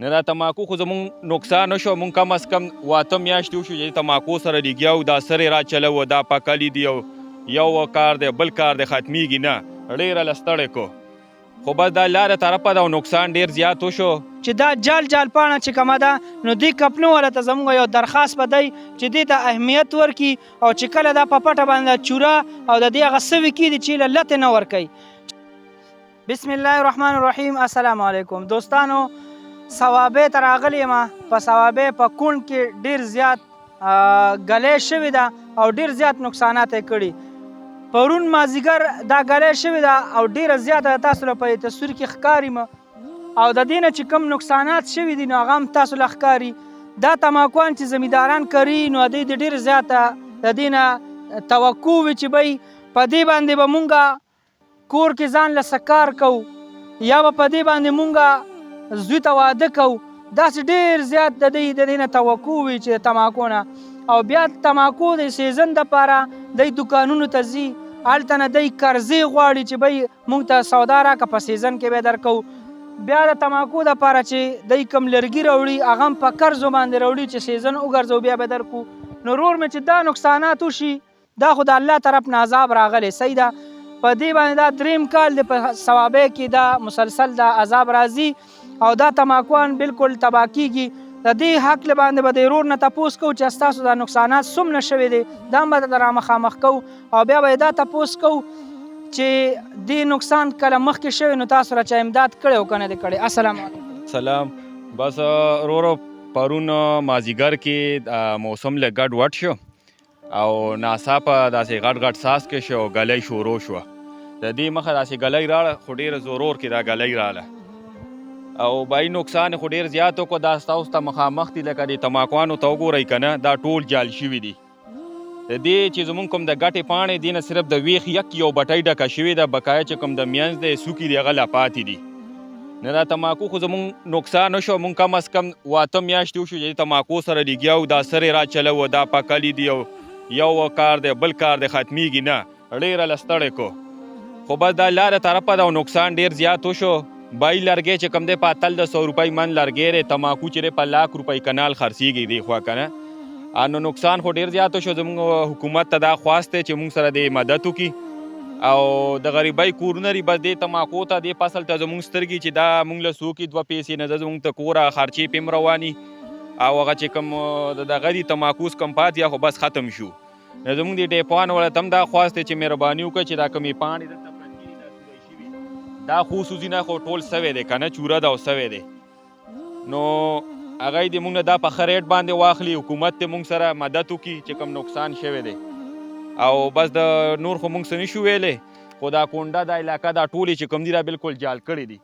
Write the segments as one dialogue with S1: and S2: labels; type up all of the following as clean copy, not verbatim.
S1: نه دا تماکو خو زمونږ نقصان نه شو، مونږ کم از کم 8 میاشتې وشو چې تماکو سره لګیا وو، دا سرې را چلوو، دا پکلي دي او یو کار دی بل کار دی ختمیږي نه، ډېره له ستړې کو. خو بس دا لاره طرفه ده او نقصان ډېر زیات وشو.
S2: چې دا جال پاڼه چې کومه ده نو دې کپنو والا ته زموږ یو درخواست به دی چې دې ته اهمیت ورکړي او چې کله دا په پټه باندې چوره او د دې هغه سوي کېږي چې له لتې نه ورکوي. بسم الله الرحمن الرحیم. السلام علیکم دوستانو، صوابۍ ته راغلی یم. په صوابۍ په کونډ کې ډېر زیات ګلۍ شوې ده او ډېر زیات نقصانات یې کړي. پرون مازدیګر دا ګلۍ شوې ده او ډېره زیاته تاسو له په تصویر کې ښکاري او د دې نه چې کوم نقصانات شوي دي نو هغه هم تاسو له ښکاري. دا تماکوان چې زمینداران کري نو دوی د ډېر زیاته د دې نه توقع وي چې بی په دې باندې به مونږ کور کې ځان له څه کار کوو یا به په دې باندې مونږ زوی ته واده کوو. داسې ډېر زیات د دې نه توقع وي چې د تماکو نه. او بیا تماکو د سیزن دپاره دی دوکانونو ته ځي، هلته نه دی قرضې غواړي چې بی مونږ ته سودا راکړه په سیزن کې به درکوو. بیا د تماکو دپاره چې دی کوم لرګي راوړي هغه هم په قرضو باندې راوړي چې سیزن وګرځو بیا به درکو. نو ورور مې چې دا نقصانات وشي دا خو د الله طرف نه عذاب راغلی. صحیح ده، په دې باندې دا دریم کال دی په صوابۍ کې دا مسلسل دا عذاب راځي او دا تماکوان بالکل تباه کېږي. د دې حق له باندې به د ورور نه تپوس کوو چې ستاسو دا نقصانات څومره شوي دي، دا هم به درته مخامخ کوو او بیا به یې دا تپوس کوو چې دې نقصان کله مخکې شوی نو تاسو را چا امداد کړی او که نه دی کړی. السلام علیکم.
S1: سلام. بس ورورو پرون مازدیګر کې موسم له ګډ وډ شو او ناڅاپه داسې غټ غټ څاڅکې شو او ګلۍ شروع شوه. د دې مخه داسې ګلۍ راړه خو ډېره زورور کې دا ګلۍ راله او بای نقصان خو ډېر زیات وکړو. دا ستاسو ته مخامخ دي لکه د تماکوانو ته وګورئ که نه دا ټول جال شوي دي. د دې چې زمونږ کوم د ګټې پاڼې دي نه صرف د ویښ یو بټۍ ډکه شوې ده، بقایا چې کوم د منځ دی څوکې دي هغه لا پاتې دي. نه دا تماکو خو زمونږ نقصان نه شو، مونږ کم از کم 8 میاشتې وشو چې تماکو سره لګیا وو، دا سرې را چلوو، دا پکلي دي او یو کار دی بل کار دی ختمیږي نه، ډېره له ستړې کو. خو بس دا لاره طرفه ده او نقصان ډېر زیات وشو. بای لرګی چې کوم دی په 100 روپۍ من لرګی دی، تماکو چې دی په 1,00,000 روپۍ کنال خرڅېږي دی خوا که نه. نو نقصان خو ډېر زیات شو. زموږ حکومت ته دا خواست دی چې موږ سره د مدد وکړي او د غریبۍ کورونه دي بس دې تماکو ته دې فصل ته زموږ سترګې چې دا موږ له څوکې 2 پیسې نه ده زموږ ته کوره خرچې پې هم رواني او هغه چې کوم دغه دي تماکوس کم پاتې خو بس ختم شو. زموږ د ډیپوان والا ته هم دا خواست دی چې مهرباني وکړه چې دا کومې پاڼې دلته دا خصوصي نه خو ټول سوی دی که نه چوره ده او سوی دی. نو هغه یې د مونږ نه دا په ښه ریټ باندې واخلي، حکومت دې مونږ سره مدد وکړي چې کوم نقصان شوی دی او بس د نور خو مونږ څه نشو ویلی. خو دا کونډه دا علاقه دا ټولې چې کوم دي دا بالکل جال کړي دي.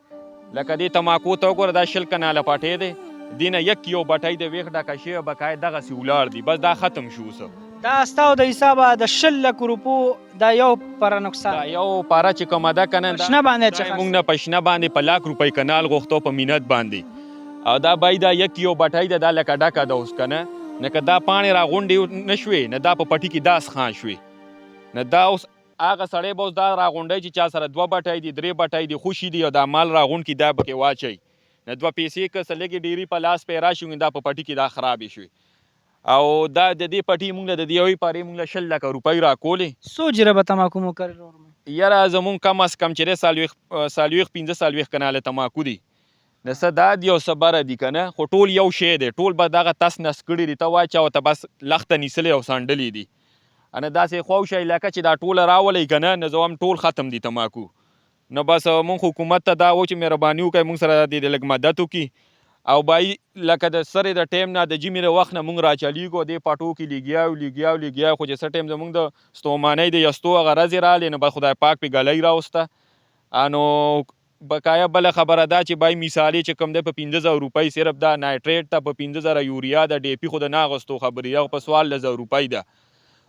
S1: لکه دې تماکو ته وګوره دا 10 کناله پټۍ دی، دې نه یو بټۍ د ویښ ډکه شوې بقایا دغسې ولاړ دي، بس دا ختم شو. اوس
S2: دا ستاسو د حسابه د 1,00,000 روپو دا یو پره نقصان،
S1: دا یو پاره چې کومه ده که نه
S2: شنه باندې چې
S1: موږ نه په شنه باندې په 1,00,000 روپۍ کنال غوښتو په منت باندې او دا بای دا یو بټۍ ده دا لکه ډکه ده اوس که نه که دا پاڼې راغونډې نه شوې نه دا په پټي کې داس خان شوې نه دا اوس هغه سړی به اوس دا راغونډی چې چا سره 2 بټۍ دي 3 بټۍ دي خوشي دي او دا مال راغونډ کړي دا پکې واچوي نه 2 پیسې که څه لږې ډېرې په لاس پې راشي دا په پټي کې دا خرابې شوې او دا د دې پټي موږ له د دې یوې پارې موږ له 1,00,000 روپۍ راکولې.
S2: څو جره به تماکو مو کرل؟
S1: یاره زمونږ کم از کم چې دی 45 کناله تماکو دي، د څه دا دي او څه بره دي که نه، خو ټول یو شی دی، ټول به دغه تس نس کړي دي، ته واچوه ته بس لخته نیسلې او سانډلې دي. نه داسې خواوشه علاقه چې دا ټوله راولئ که نه نو زه هم ټول ختم دي تماکو. نو بس مونږ حکومت ته دا و چې مهرباني وکړئ مونږ سره د لږ مدد وکړي او بای لکه د سرې د ټیم نه د جمې د وخت نه مونږ راچلیږو دې پټو کې لګیا خو چې څه ټیم زمونږ د ستومانۍ د یستو هغه ورځې رالې نو بس خدای پاک پې ګلۍ راوسته. نو بقایا بله خبره دا چې بای مثالې چې کوم دی په 15,000 روپۍ صرف دا نایټریټ ته په 15,000 یوریا د ډیپي خو د نه اغوستو خبرې هغه په 14,000 روپۍ ده.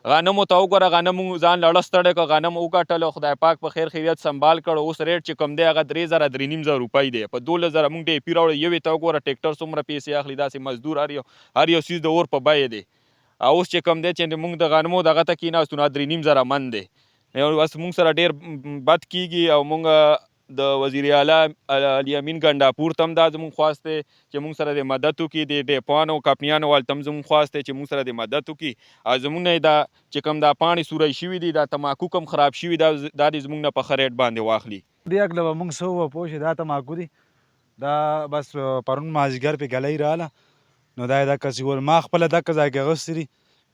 S1: غنمو ته وګوره غنم ځان لړه ستړی کړه غنم وګټلو خدای پاک په خیر خیریت سنبال کړو اوس ریټ چې کوم دی هغه 3,000 3,500 روپۍ دی په 12,000 موږ ډیپي راوړو یوې ته وګوره ټیکټر څومره پیسې اخلي داسې مزدور هر یو څیز د اور په بیې دی. اوس چې کوم دی چې موږ د غنمو دغه ته کېناستو 3,500 من دی بس موږ سره ډېر بد کېږي او موږ د وزیر اعلی علي امین ګنډاپور ته هم دا زموږ خواست دی چې موږ سره د مدد وکړي، د ډیپوانو کمپنیانو والته هم زموږ خواست دی چې موږ سره د مدد وکړي او زموږ نه دا چې کوم دا پاڼې سوری شوي دي، دا تماکو کوم خراب شوي دا دې زموږ نه په ښه ریټ باندې واخلي.
S3: دې هکله به موږ څه ووایو پوه شې، دا تماکو دي دا بس پرون مازدیګر پې ګلۍ راغله نو دا یې دقسې ول. ما خپله دقه ځای کې اخیستې دي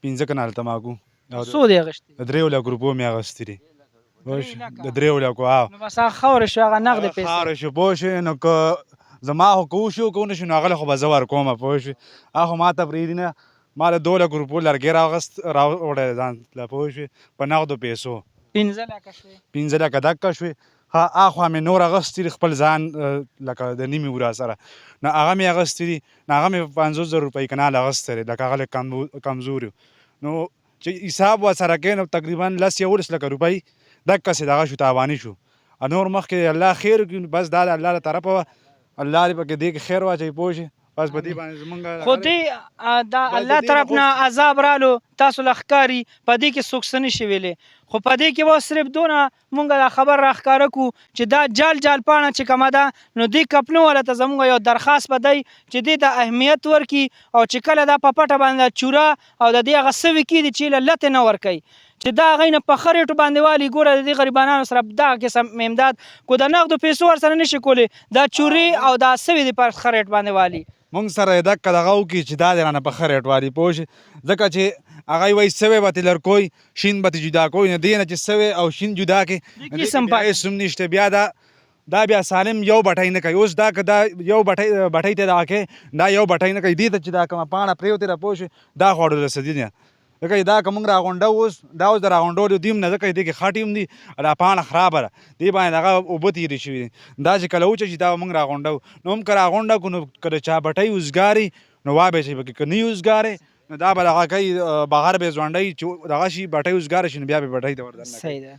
S3: 15 کناله تماکو او
S2: څو دی اغشتي؟
S3: د 3 لکو روپو مې اخیستې دي پوه شې، د 3 لکو.
S2: نو بس هغه خاوره شو، هغه نغد پیسې.
S3: خاوره شو پوه شې، نو که زما خو که وشو که ونه شو نو هغه خو به زه ورکومه پوه شوې. هغه خو ما ته پرېږدي نه، ما له 2 لکو روپو لرګی راوړی ځان له پوه شوې په نغدو پیسو
S2: 15 لکه شوې.
S3: 15 لکه دقه شوې. ها اخوا مې نور اخیستې دي خپل ځان لکه د نیمې ورا سره نو هغه مې اخیستې دي نو هغه مې 50,000 روپۍ کنال اخیستی دی لکه هغه لږ کمزور نو چې حساب ورسره کوې نو تقریبا 10-11 لکه روپۍ دقسې دغه شو تاواني شو. نور مخکې الله خیر وکړي، بس دا د الله له طرفه وه، الله دې پکې دې کې خیر واچوي پوه شې. بس په دې باندې زمونږ
S2: خو دې دا الله طرف نه عذاب رالو تاسو له ښکاري په دې کې څوک څه نشي ویلی، خو په دې کې به صرف دونه مونږ دا خبر راښکاره کړو چې دا جال پاڼه چې کومه ده نو دې کپنو والا ته زموږ یو درخواست به دی چې دې ته اهمیت ورکړي او چې کله دا په پټه باندې چوره او د دې هغه څه وکړي دي چې له لتې نه ورکوي چې دا هغوی نه په ښه ریټو باندې والي. ګوره د دې غریبانانو سره دغه قسم امداد کو د نغدو پیسو ورسره نشي کولی، دا چورې او دا سوي دي په ښه ریټ باندې والي.
S3: مونږ سره یې دقه دغه وکړي چې دا دې رانه په ښه ریټ والي پوه شې، ځکه چې هغوی وایي سوی به ترې لرکوی شین به ترې جدا کوی، نو دې نه چې سوی او شین جدا کړي
S2: قسم
S3: بیا هېڅ هم نشته. بیا دا بیا سالم یو بټۍ نه کوي. اوس دا که دا یو بټۍ ته دغه کوې دا یو بټۍ نه کوي، دې ته چې دا کومه پاڼه پرېوتې ده پوه شوې دا خو اړو رسېدي ده. ځکه دا که موږ راغونډو اوس دا اوس د راغونډولو دي هم نه، ځکه دې کې خټې هم دي دا پاڼه خرابه ده، دې باندې دغه اوبه تېرې شوي دي. دا چې کله وچه شي دا به موږ راغونډو نو هم که راغونډه کړو نو که د چا بټۍ وزګاري نو وابې شي پکې، که نه وي وزګارې نو دا به دغه کوي بغیر به یې ځونډوي چې دغه شي بټۍ وزګاره شي نو بیا به بټۍ ته ور دننه کوي.